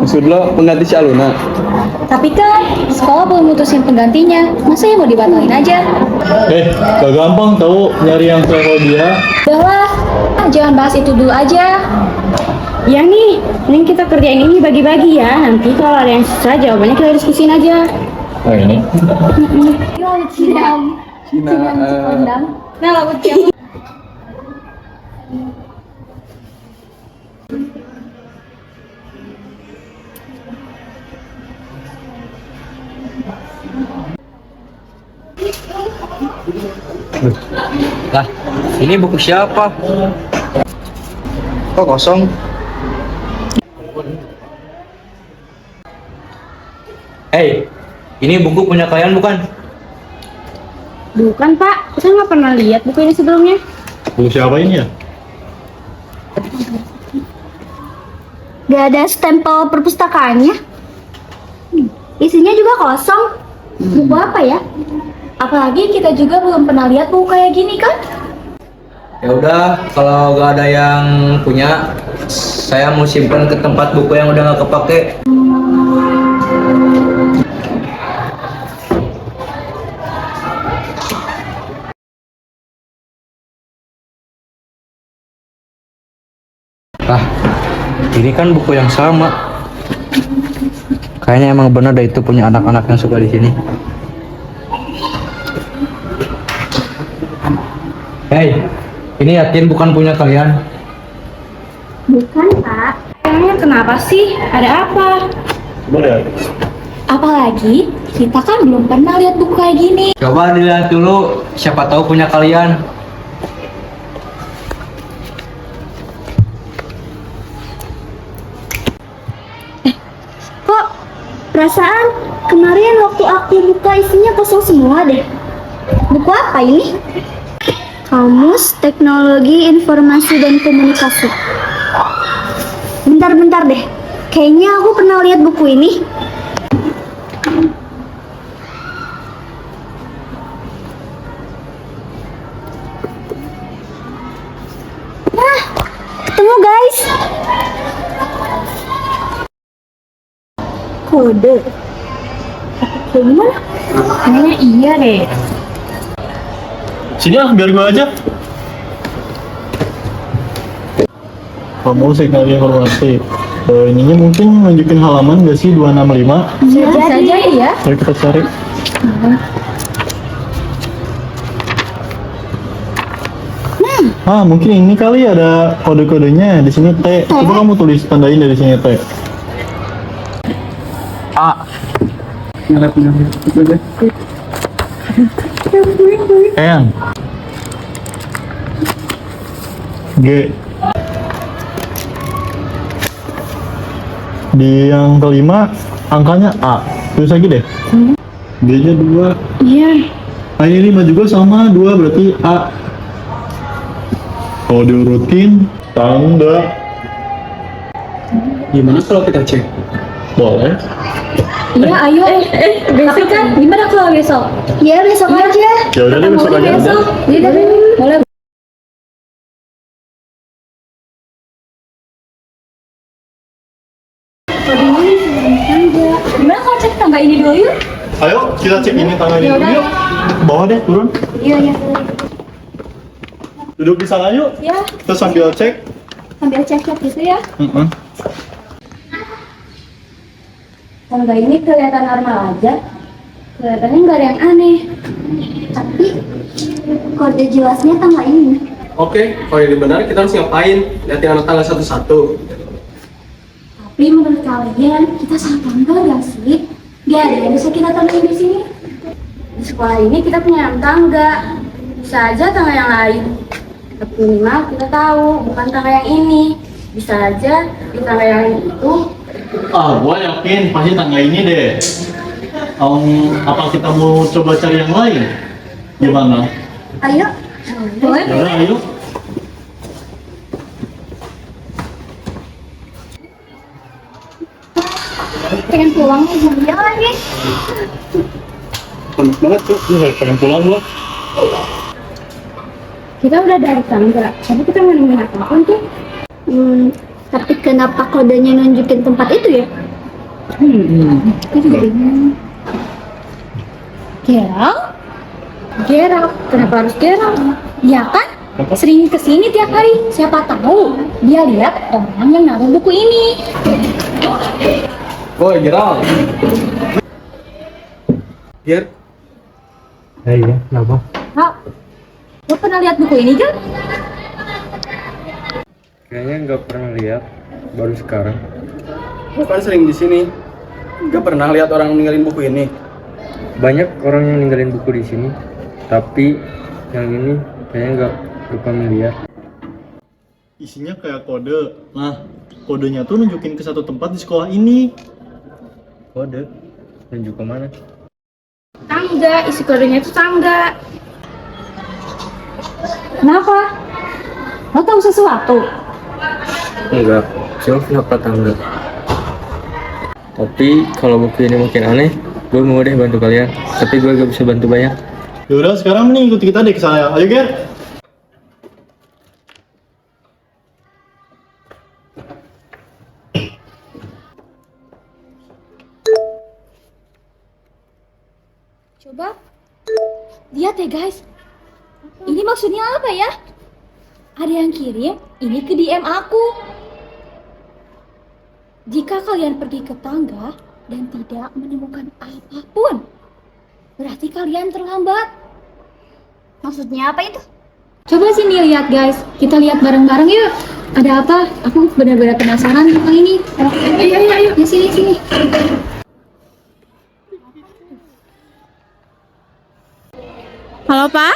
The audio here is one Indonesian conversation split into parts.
Maksud lo pengganti si Aluna? Tapi kan sekolah belum mutusin penggantinya, masa ya mau dibatalin aja? Gak gampang tahu nyari yang selevel dia. Udahlah, jangan bahas itu dulu aja. Ya nih, mending kita kerjain ini bagi-bagi ya. Nanti kalau ada yang susah jawabannya kita diskusin aja. Nah ini. Cina. Nah, lagu siapa? Lah, ini buku siapa? Kok kosong? Ini buku punya kalian bukan? Bukan Pak, saya nggak pernah lihat buku ini sebelumnya. Buku siapa ini ya? Gak ada stempel perpustakaannya. Isinya juga kosong. Buku apa ya? Apalagi kita juga belum pernah lihat buku kayak gini kan? Ya udah, kalau gak ada yang punya, saya mau simpen ke tempat buku yang udah gak kepake. Lah, ini kan buku yang sama. Kayaknya emang benar deh itu punya anak-anak yang suka di sini. Ini yakin bukan punya kalian? Bukan, Pak. Emangnya kenapa sih? Ada apa? Boleh. Apalagi kita kan belum pernah lihat buku kayak gini. Coba dilihat dulu, siapa tahu punya kalian. Kok perasaan kemarin waktu aku buka isinya kosong semua deh. Buku apa ini? Kamus Teknologi Informasi dan Komunikasi. Bentar deh. Kayaknya aku pernah lihat buku ini. Nah, ketemu guys. Kode. Kayak gimana? Kayaknya iya deh. Sini ah, biar gua aja. Kamu teknologi informasi. Ininya mungkin nunjukin halaman gak sih 265? Bisa jadi ya. Mari kita cari. Mungkin ini kali ada kode-kodenya di sini T. Coba kamu tulis tandain dari sini T. A. N. G. Di yang kelima angkanya A. Terus lagi deh. G nya 2. Iya. Nah ini 5 juga sama 2 berarti A. Kalau diurutin tangga. Gimana kalau kita cek? Boleh. Iya, ayo. Tapi kan gimana kalau besok? Ya besok aja. Ya udah deh besok aja. Besok. Iya, boleh. Gimana kalau cek tangga ini dulu yuk? Ayo kita cek ini tangga ini Ya dulu udah. yuk. Bawah deh turun. Iya. Duduk di sana yuk. Ya, Terus sambil cek. sambil cek-cek gitu ya. Mm-mm. Tangga ini kelihatan normal aja. Kelihatannya nggak ada yang aneh. Tapi kode jelasnya tangga ini. Oke, kalau ini benar kita harus ngapain? Lihatin anak tangga satu-satu. Tapi menurut kalian kita salah tangga nggak sih? Gak ada yang bisa kita temuin di sini. Di sekolah ini kita punya 6 tangga. Bisa aja tangga yang lain. Tapi minimal kita tahu bukan tangga yang ini. Bisa aja di tangga yang itu. Gua yakin pasti tangga ini deh. Apa kita mau coba cari yang lain? Gimana? Ayo. Boleh. Ya udah, ayo. Pengen pulang nih jam lagi. Panas banget tuh. Pengen pulang gua. Kita udah dari tangga, tapi kita nggak nemuin apapun tuh. Tapi kenapa kodenya nunjukin tempat itu ya? Aku juga bingung. Gerald? Gerald? Kenapa harus Gerald? Dia kan sering kesini tiap hari. Siapa tahu dia lihat orang yang naruh buku ini. Woi, Gerald. Ger. Iya, kenapa? Kak, lo pernah lihat buku ini kan? Kayaknya nggak pernah lihat, baru sekarang. Lo kan sering di sini. Gak pernah lihat orang ninggalin buku ini. Banyak orang yang ninggalin buku di sini, tapi yang ini kayaknya nggak familiar. Isinya kayak kode. Nah, kodenya tuh nunjukin ke satu tempat di sekolah ini. Kode? Tunjuk ke mana? Tangga, isi kodenya itu tangga. Kenapa? Lo tahu sesuatu? Enggak, cuma kenapa tangga? Tapi kalau buku ini makin aneh, gue mau deh bantu kalian. Tapi gue gak bisa bantu banyak. Yaudah, sekarang nih ikuti kita deh ke sana. Ayo, Ger. Coba lihat ya guys. Ini maksudnya apa ya? Ada yang kirim ini ke DM aku. Jika kalian pergi ke tangga dan tidak menemukan apapun, berarti kalian terlambat. Maksudnya apa itu? Coba sini lihat guys. Kita lihat bareng-bareng yuk. Ada apa? Aku benar-benar penasaran tentang ini. Ayo. Ya sini. Halo Pak?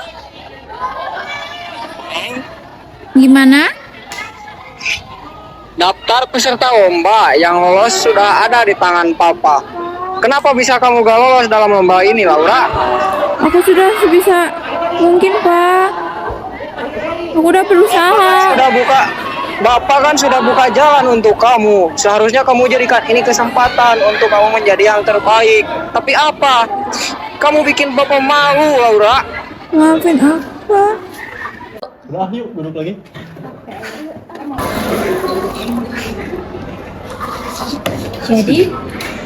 Gimana? Daftar peserta lomba yang lolos sudah ada di tangan Papa. Kenapa bisa kamu gak lolos dalam lomba ini, Laura? Aku sudah sebisa mungkin Pak. Aku udah berusaha. Bapak kan sudah buka jalan untuk kamu. Seharusnya kamu jadikan ini kesempatan untuk kamu menjadi yang terbaik. Tapi apa? Kamu bikin Bapak malu, Laura. Maafin aku Pak. Udah, yuk duduk lagi. Jadi,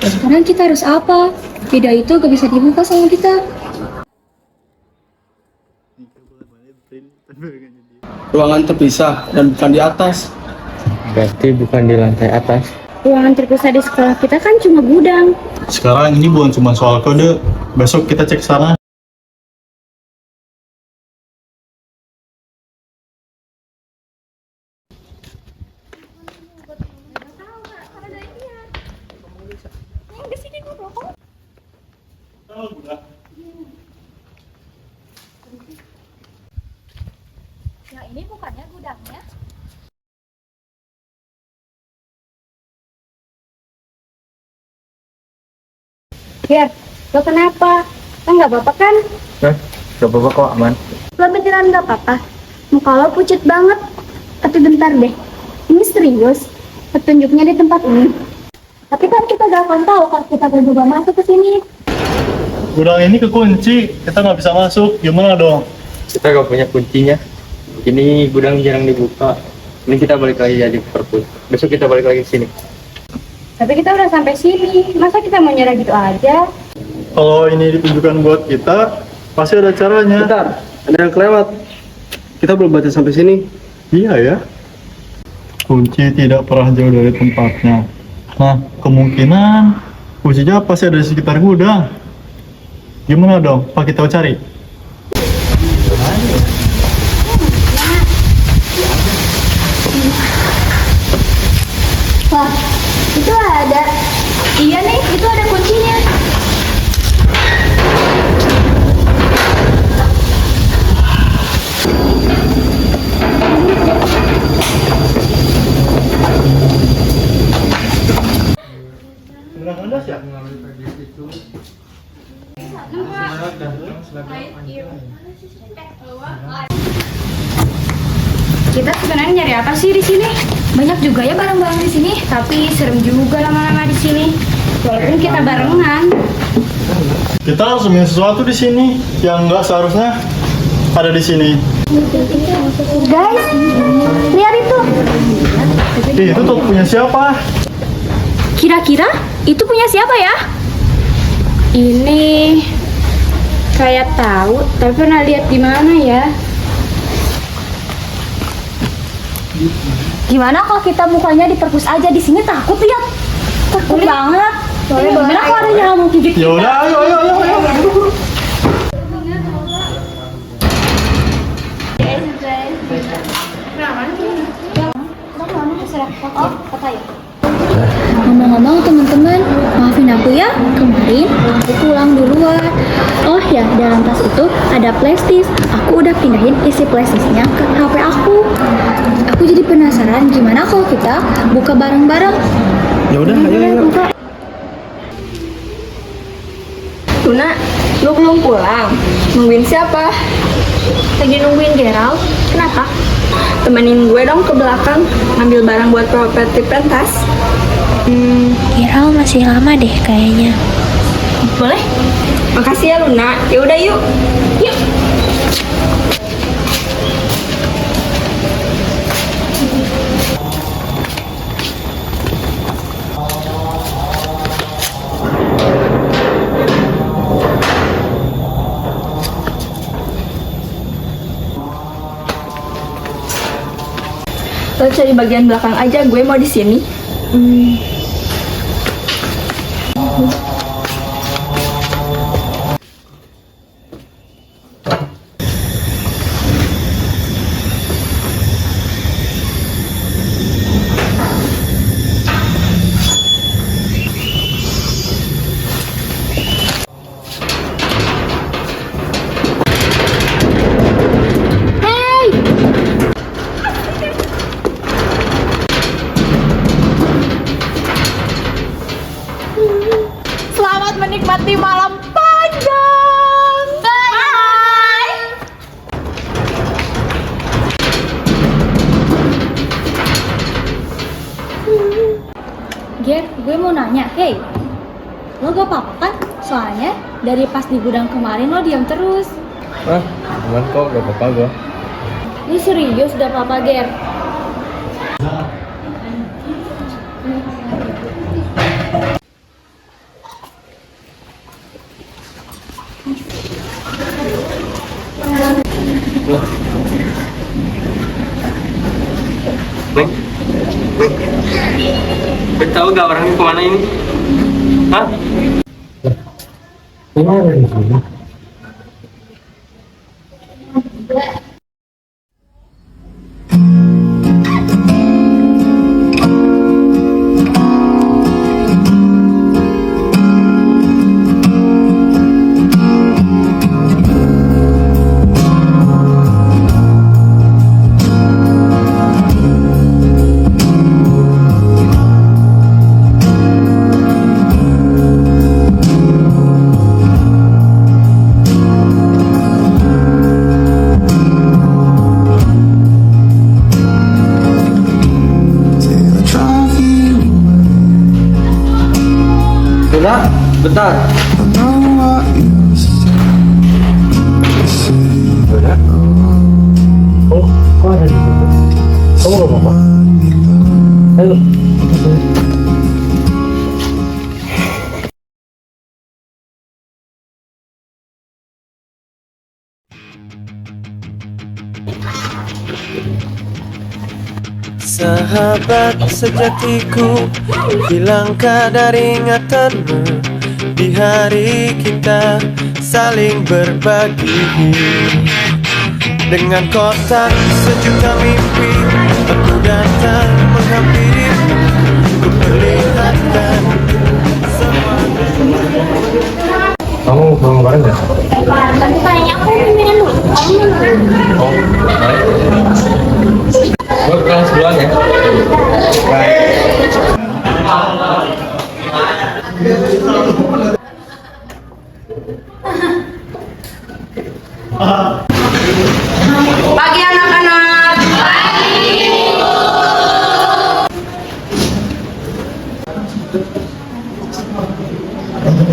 sekarang kita harus apa? Video itu gak bisa dibuka sama kita. Ruangan terpisah dan bukan di atas. Berarti bukan di lantai atas. Ruangan terpisah di sekolah kita kan cuma gudang. Sekarang ini bukan cuma soal kode. Besok kita cek sana. Nah, ini bukannya gudangnya. Ger, lo kenapa? Lo nggak apa-apa kan? Hah? Gak apa-apa kok, aman. Lo beneran gak apa-apa? Muka lo pucat banget. Tapi bentar deh, ini serius? Petunjuknya di tempat ini. Tapi kan kita gak akan tahu kalau kita berdua masuk ke sini. Gudang ini kekunci, kita nggak bisa masuk. Gimana dong? Kita gak punya kuncinya. Ini gudang jarang dibuka. Ini kita balik lagi jadi perpus. Besok kita balik lagi ke sini. Tapi kita udah sampai sini. Masa kita mau nyerah gitu aja? Kalau ini ditujukan buat kita, pasti ada caranya. Bentar, ada yang kelewat. Kita belum baca sampai sini. Iya ya. Kunci tidak pernah jauh dari tempatnya. Nah, kemungkinan kuncinya pasti ada di sekitar gudang. Gimana dong? Pak kita cari. Wah, itu ada. Iya nih, itu ada kuncinya. Benar-benar ya? Kita sebenarnya nyari apa sih di sini? Banyak juga ya barang-barang di sini, tapi serem juga lama-lama di sini. Walaupun kita barengan. Kita harus nemuin sesuatu di sini yang nggak seharusnya ada di sini. Guys, lihat itu. Itu tuh punya siapa? Kira-kira itu punya siapa ya? Ini kayak tahu, tapi pernah lihat di mana ya? Gimana kalau kita mukanya diperpus aja di sini, takut lihat. Takut banget. Gimana kalau ada nyamuk gigit Ya kita? udah, ayo. Ngomong-ngomong teman-teman, maafin aku ya, kemarin aku pulang duluan. Oh ya, dalam tas itu ada plastis. Aku udah pindahin isi plastisnya ke HP aku. Aku jadi penasaran gimana kalau kita buka bareng-bareng. Ya udah, ayo. Luna, lu belum pulang? Nungguin siapa? Lagi nungguin Gerald. Kenapa? Temenin gue dong ke belakang, ngambil barang buat properti pentas. Gerald masih lama deh kayaknya. Boleh? Makasih ya Luna. Ya udah yuk. Yuk. Lo cari bagian belakang aja, gue mau di sini. Selamat menikmati malam panjang. Bye. Ger, gue mau nanya, hey, lo gak apa-apa kan? Soalnya dari pas di gudang kemarin lo diam terus. Aman kok, gak apa-apa gua. Ini serius gak apa-apa, Ger? Neng, tahu gak orangnya kemana ini? Hah? Luna, bentar. Oh, kok ada di situ? Kamu gak apa-apa? Ayo. Sahabat sejatiku, hilang kadar ingatanmu di hari kita saling berbagi. Dengan kotak sejuta mimpi, aku datang menghampirimu, ku perlihatkan semua. Kamu pulang bareng gak? Tapi kayaknya aku minum dulu. Oh, baik. Gue pulang duluan ya. Baik. Pagi anak-anak.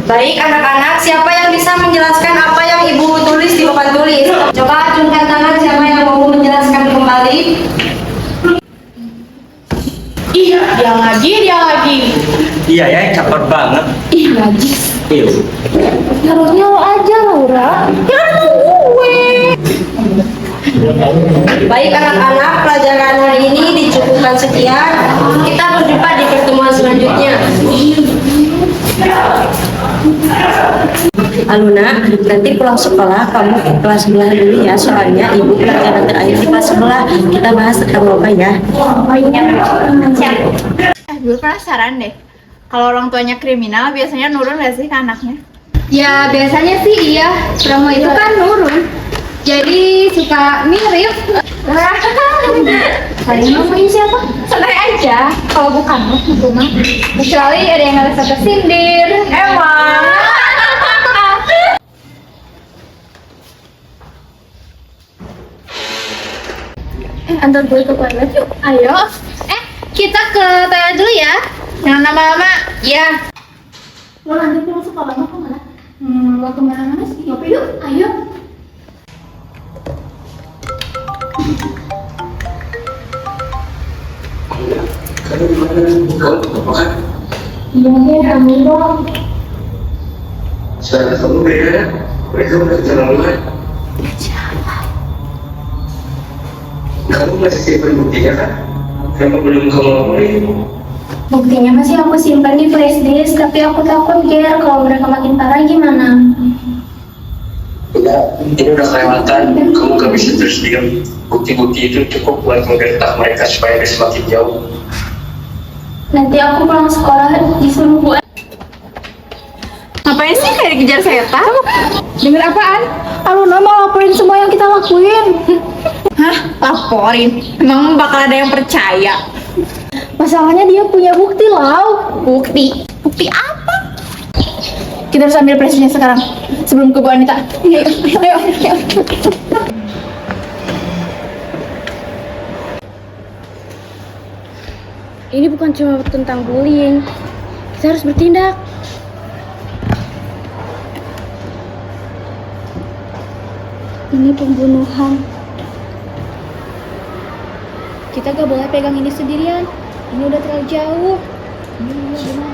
Baik anak-anak, siapa yang bisa menjelaskan apa yang ibu tulis di papan tulis? Coba acungkan tangan siapa yang mau menjelaskan kembali. Iya, dia lagi. Iya ya, caper banget. Ih, najis. Iya. Harusnya lo aja, Laura. Ya kan gue. Baik anak-anak, pelajaran hari ini dicukupkan sekian. Kita berjumpa di pertemuan selanjutnya. Aluna, nanti pulang sekolah kamu ke kelas sebelah dulu ya, soalnya ibu pelajaran terakhir di kelas sebelah. Kita bahas tentang apa ya? Siap. Gue penasaran deh. Kalau orang tuanya kriminal, biasanya nurun gak sih ke anaknya? Ya biasanya sih iya. Promo itu kan nurun. Jadi suka mirip. Kalian ngomongin siapa? Santai aja. Kalau bukan lo, itu mah. Kecuali ada yang ngerasa tersindir. Emang. Antar gue ke toilet yuk. Ayo. Kita ke toilet dulu ya. Jangan lama-lama. Ya. Lo nanti pulang sekolah mau kemana? Mau kemana-mana sih? Ngopi yuk, ayo. Kamu gimana? Kamu apa kan? Iya deh, kamu dong. Suara kamu beda ya? Mereka udah keterlaluan. Kamu masih simpan buktinya kan? Kamu belum kamu ngomongin. Buktinya masih aku simpan di flash disk, tapi aku takut Ger, kalau mereka makin parah gimana? Ya, ini udah kelewatan. Kamu gak bisa terus diam. Bukti-bukti itu cukup buat menggertak mereka supaya dia semakin jauh. Nanti aku pulang sekolah disuruh buat. Ngapain sih kayak dikejar setan? Dengar apaan? Aluna mau laporin semua yang kita lakuin. Hah? Laporin? Emang bakal ada yang percaya? Masalahnya dia punya bukti, Lau. Bukti? Bukti apa? Kita harus ambil presnya sekarang sebelum ke Bu Anita. Ayo, ayo, ayo. Ini bukan cuma tentang bullying. Kita harus bertindak. Ini pembunuhan. Kita gak boleh pegang ini sendirian. Ini udah terlalu jauh. Ini gimana?